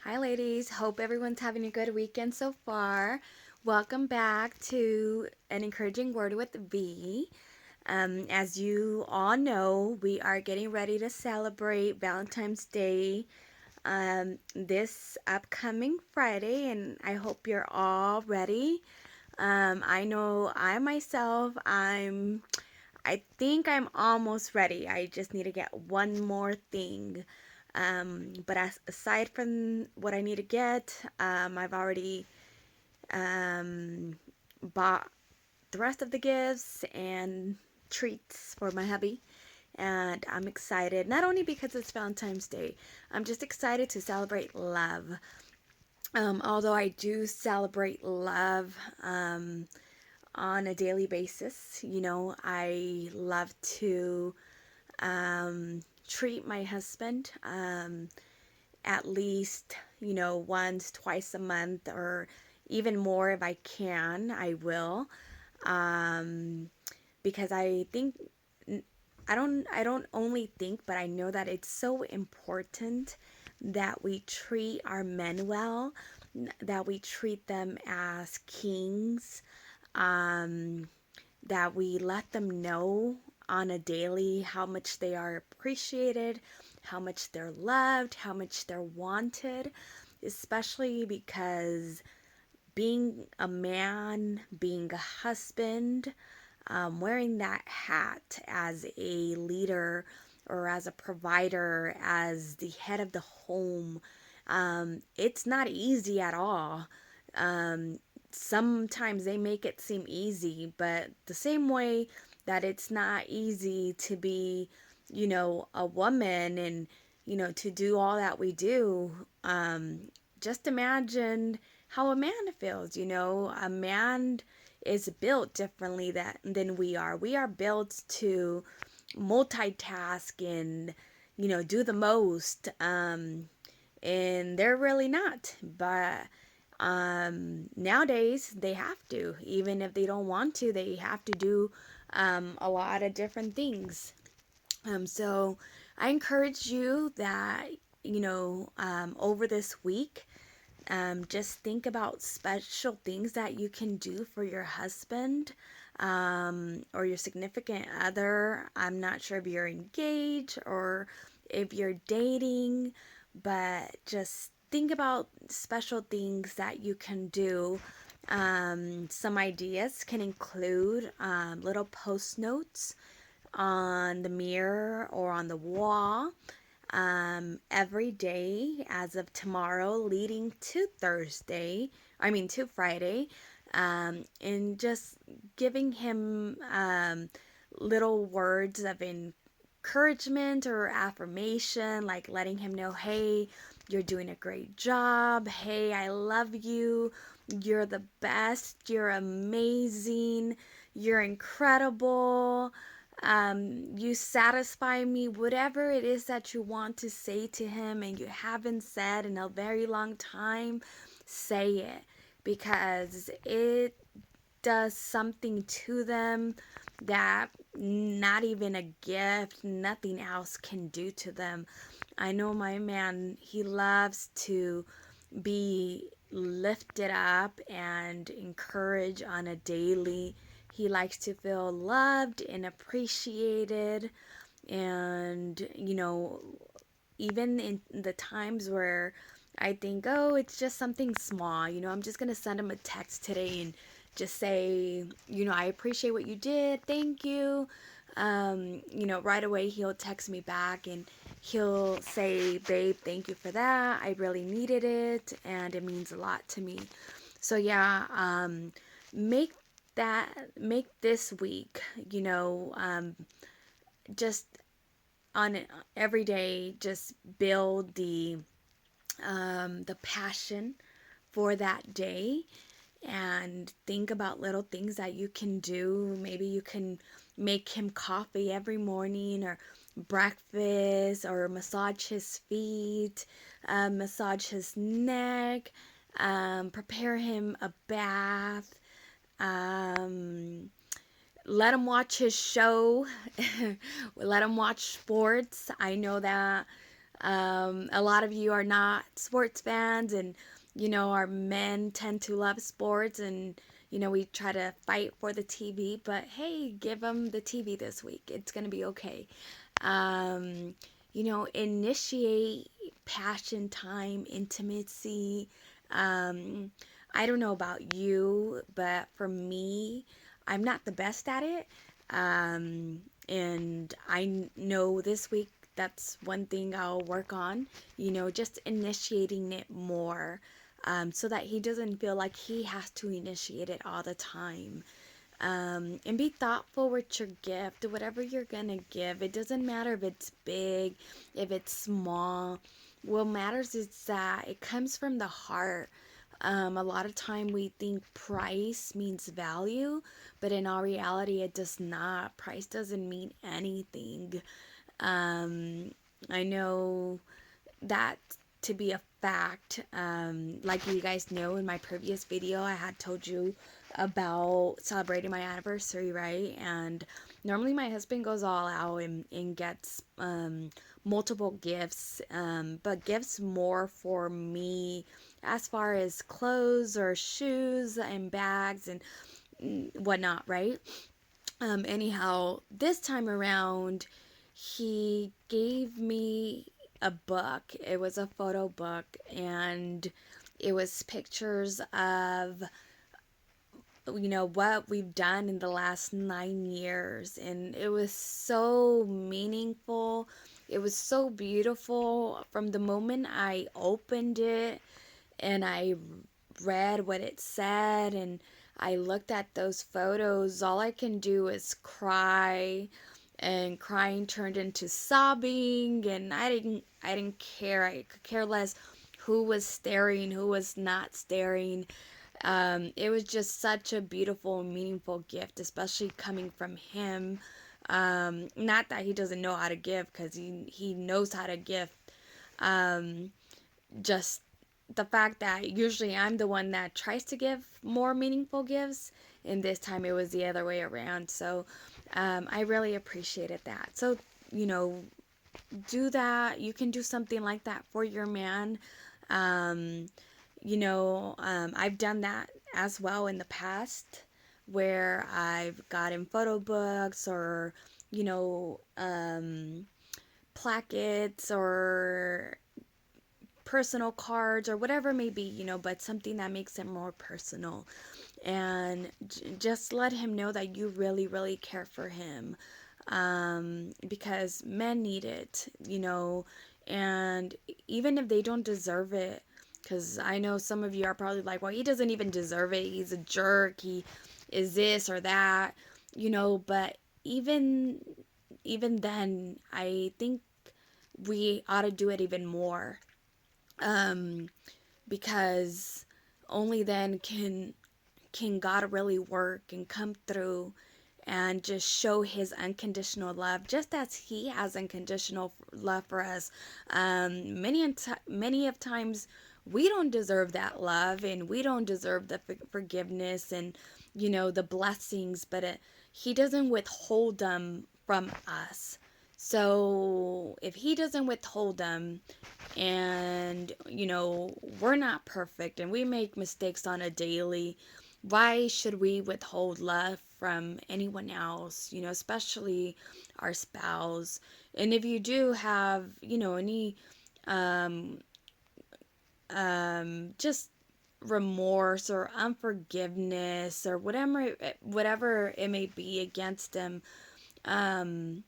Hi, ladies. Hope everyone's having a good weekend so far. Welcome back to An Encouraging Word with V. As you all know, we are getting ready to celebrate Valentine's Day this upcoming Friday, and I hope you're all ready. I know I myself, I think I'm almost ready. I just need to get one more thing. But aside from what I need to get, I've already um, bought the rest of the gifts and treats for my hubby. And I'm excited, not only because it's Valentine's Day, I'm just excited to celebrate love. Although I do celebrate love on a daily basis, I love to treat my husband at least, once, twice a month, or even more if I can, I will. Um, because I think I don't only think, but I know that it's so important that we treat our men well, that we treat them as kings, um, that we let them know on a daily how much they are appreciated, how much they're loved, how much they're wanted, especially because being a man, being a husband, wearing that hat as a leader or as a provider, as the head of the home, it's not easy at all. Um, Sometimes they make it seem easy, but the same way that it's not easy to be, a woman and, to do all that we do, just imagine how a man feels. A man is built differently than we are. We are built to multitask and, do the most. And they're really not. But nowadays, they have to. Even if they don't want to, they have to do a lot of different things. So I encourage you that, over this week, just think about special things that you can do for your husband or your significant other. I'm not sure if you're engaged or if you're dating, but just think about special things that you can do. Some ideas can include little post notes on the mirror or on the wall every day as of tomorrow, leading to to Friday, and just giving him little words of encouragement or affirmation, like letting him know, hey, you're doing a great job. Hey, I love you. You're the best. You're amazing. You're incredible. You satisfy me, whatever it is that you want to say to him and you haven't said in a very long time, say it because it does something to them that not even a gift, nothing else can do to them. I know my man, he loves to be lifted up and encouraged on a daily. He likes to feel loved and appreciated. And, even in the times where I think, oh, it's just something small, I'm just going to send him a text today and just say, I appreciate what you did. Thank you. Right away he'll text me back and he'll say, babe, thank you for that. I really needed it and it means a lot to me. So, yeah, make make this week, just on every day, just build the passion for that day and think about little things that you can do. Maybe you can make him coffee every morning or breakfast or massage his feet, massage his neck, prepare him a bath, um, let him watch his show, let him watch sports. I know that A lot of you are not sports fans, and our men tend to love sports, and we try to fight for the TV. But hey, give them the TV this week. It's gonna be okay. Um, Initiate passion time, intimacy. Um, I don't know about you, but for me, I'm not the best at it. And I know this week that's one thing I'll work on, just initiating it more, so that he doesn't feel like he has to initiate it all the time. And be thoughtful with your gift, whatever you're gonna give. It doesn't matter if it's big, if it's small. What matters is that it comes from the heart. A lot of time we think price means value, but in all reality, it does not. Price doesn't mean anything. Um, I know that to be a fact. Like you guys know, in my previous video, I had told you about celebrating my anniversary, right? And normally my husband goes all out and gets multiple gifts, but gifts more for me as far as clothes or shoes and bags and whatnot, right? Anyhow, this time around, he gave me a book. It was a photo book, and it was pictures of what we've done in the last 9 years, and it was so meaningful. It was so beautiful from the moment I opened it and I read what it said and I looked at those photos. All I can do is cry, and crying turned into sobbing, and I didn't care. I could care less who was staring, who was not staring. It was just such a beautiful, meaningful gift, especially coming from him. Not that he doesn't know how to give, because he knows how to give. Um, just the fact that usually I'm the one that tries to give more meaningful gifts, and this time it was the other way around. So I really appreciated that. So, you know, do that. You can do something like that for your man. Um, I've done that as well in the past, where I've gotten photo books or, you know, um, plaquettes or personal cards or whatever it may be, but something that makes it more personal. And just let him know that you really, really care for him, because men need it, and even if they don't deserve it, because I know some of you are probably like, well, he doesn't even deserve it. He's a jerk. He is this or that, but even then, I think we ought to do it even more, um, because only then can God really work and come through and just show his unconditional love, just as he has unconditional love for us. Many of times we don't deserve that love, and we don't deserve the forgiveness and the blessings, but he doesn't withhold them from us. So if he doesn't withhold them, and we're not perfect and we make mistakes on a daily, why should we withhold love from anyone else, especially our spouse? And if you do have any um just remorse or unforgiveness or whatever it may be against them, um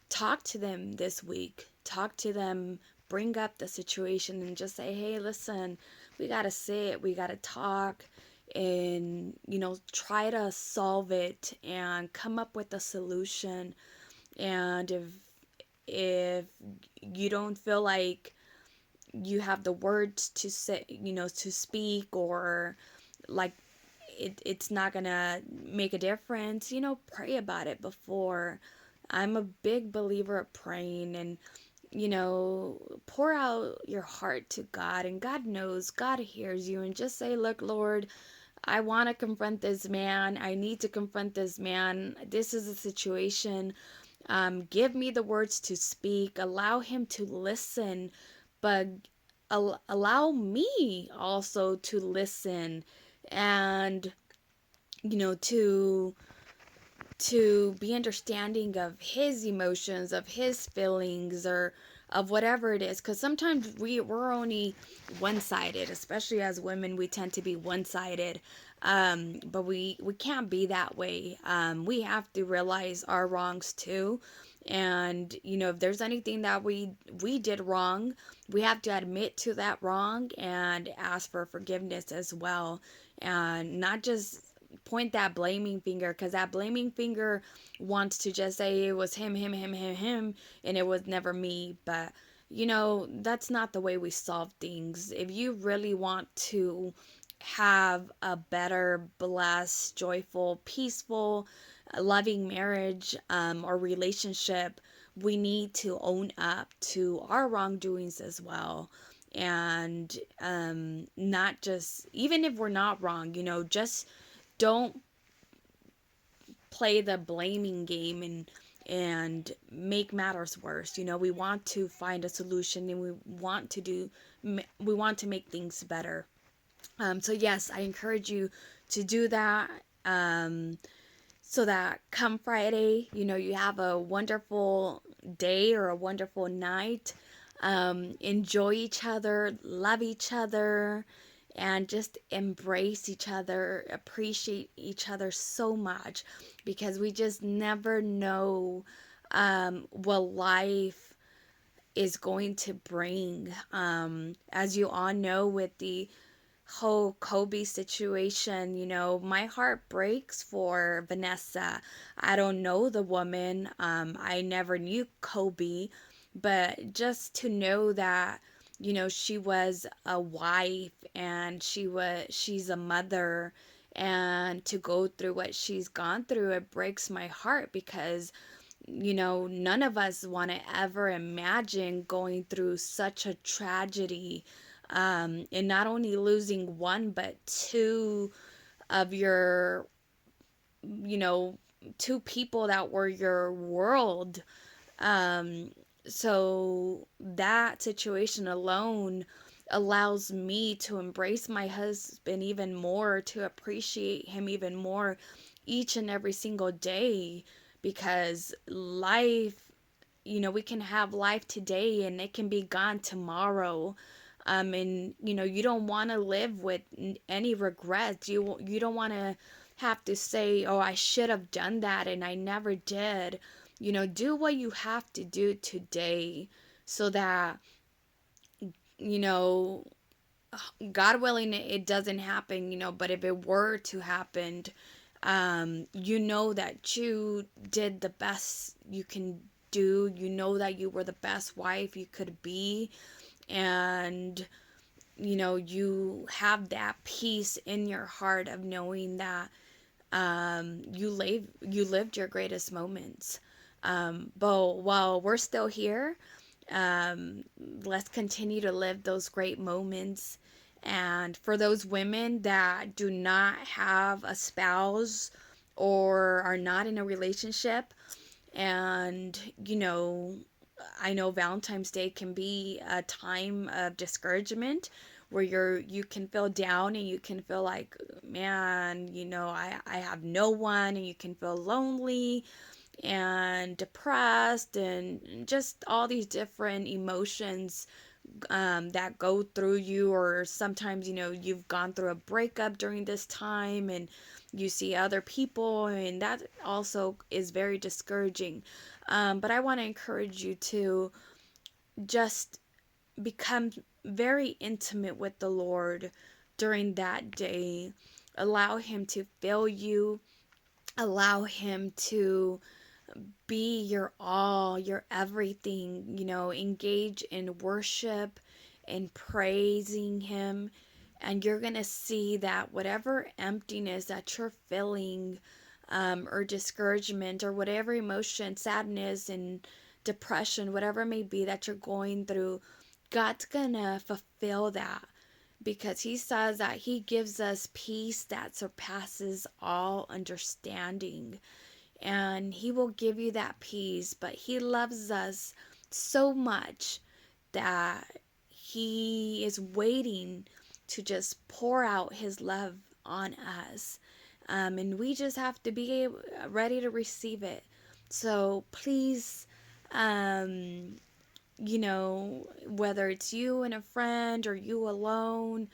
talk to them this week. Talk to them, bring up the situation, and just say, hey, listen, we got to sit, we got to talk, and, try to solve it and come up with a solution. And if you don't feel like you have the words to say, to speak, or like it's not gonna make a difference, pray about it before. I'm a big believer of praying, and pour out your heart to God, and God knows, God hears you, and just say, look, Lord, I want to confront this man. I need to confront this man. This is a situation Give me the words to speak. Allow him to listen, but allow me also to listen, and to be understanding of his emotions, of his feelings, or of whatever it is. Because sometimes we're only one-sided, especially as women. We tend to be one-sided, but we can't be that way. We have to realize our wrongs too, and if there's anything that we did wrong, we have to admit to that wrong and ask for forgiveness as well, and not just point that blaming finger, because that blaming finger wants to just say it was him, and it was never me. But that's not the way we solve things. If you really want to have a better, blessed, joyful, peaceful, loving marriage, or relationship, we need to own up to our wrongdoings as well. And not just, even if we're not wrong, just don't play the blaming game and make matters worse. We want to find a solution, and we want to make things better. So yes, I encourage you to do that. So that come Friday, you have a wonderful day or a wonderful night. Enjoy each other, love each other, and just embrace each other, appreciate each other so much, because we just never know what life is going to bring. As you all know, with the whole Kobe situation, my heart breaks for Vanessa. I don't know the woman. I never knew Kobe, but just to know that, she was a wife, and she's a mother, and to go through what she's gone through, it breaks my heart, because none of us want to ever imagine going through such a tragedy, and not only losing one but two of your, you know, two people that were your world. Um, so that situation alone allows me to embrace my husband even more, to appreciate him even more each and every single day, because life, we can have life today and it can be gone tomorrow. And you don't want to live with any regrets. You don't want to have to say, oh, I should have done that and I never did. Do what you have to do today, so that, you know God willing, it doesn't happen. But if it were to happen, that you did the best you can do. That you were the best wife you could be, and you have that peace in your heart of knowing that you lived your greatest moments. But while we're still here, um, let's continue to live those great moments. And for those women that do not have a spouse or are not in a relationship, and I know Valentine's Day can be a time of discouragement, where you can feel down, and you can feel like, man, I have no one, and you can feel lonely and depressed, and just all these different emotions that go through you. Or sometimes, you've gone through a breakup during this time, and you see other people, and that also is very discouraging. But I want to encourage you to just become very intimate with the Lord during that day. Allow Him to fill you, allow Him to be your all, your everything. Engage in worship and praising Him. And you're going to see that whatever emptiness that you're feeling, or discouragement, or whatever emotion, sadness and depression, whatever it may be that you're going through, God's going to fulfill that, because He says that He gives us peace that surpasses all understanding. and He will give you that peace. But He loves us so much that He is waiting to just pour out His love on us. And we just have to be ready to receive it. So please, whether it's you and a friend or you alone,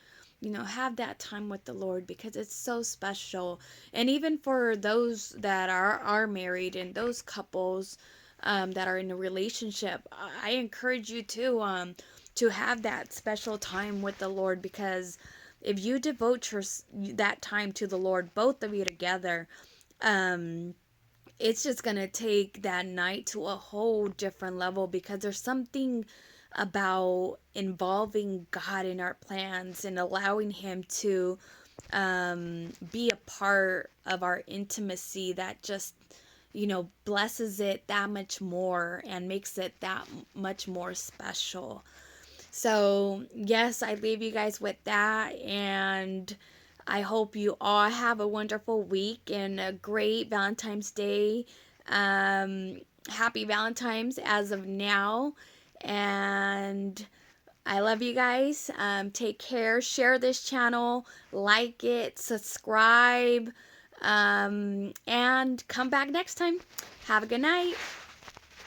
have that time with the Lord, because it's so special. And even for those that are married and those couples that are in a relationship, I encourage you to have that special time with the Lord, because if you devote that time to the Lord, both of you together, it's just going to take that night to a whole different level, because there's something about involving God in our plans and allowing Him to be a part of our intimacy that just, blesses it that much more and makes it that much more special. So, yes, I leave you guys with that. And I hope you all have a wonderful week and a great Valentine's Day. Happy Valentine's as of now. And I love you guys. Take care. Share this channel. Like it. Subscribe. And come back next time. Have a good night.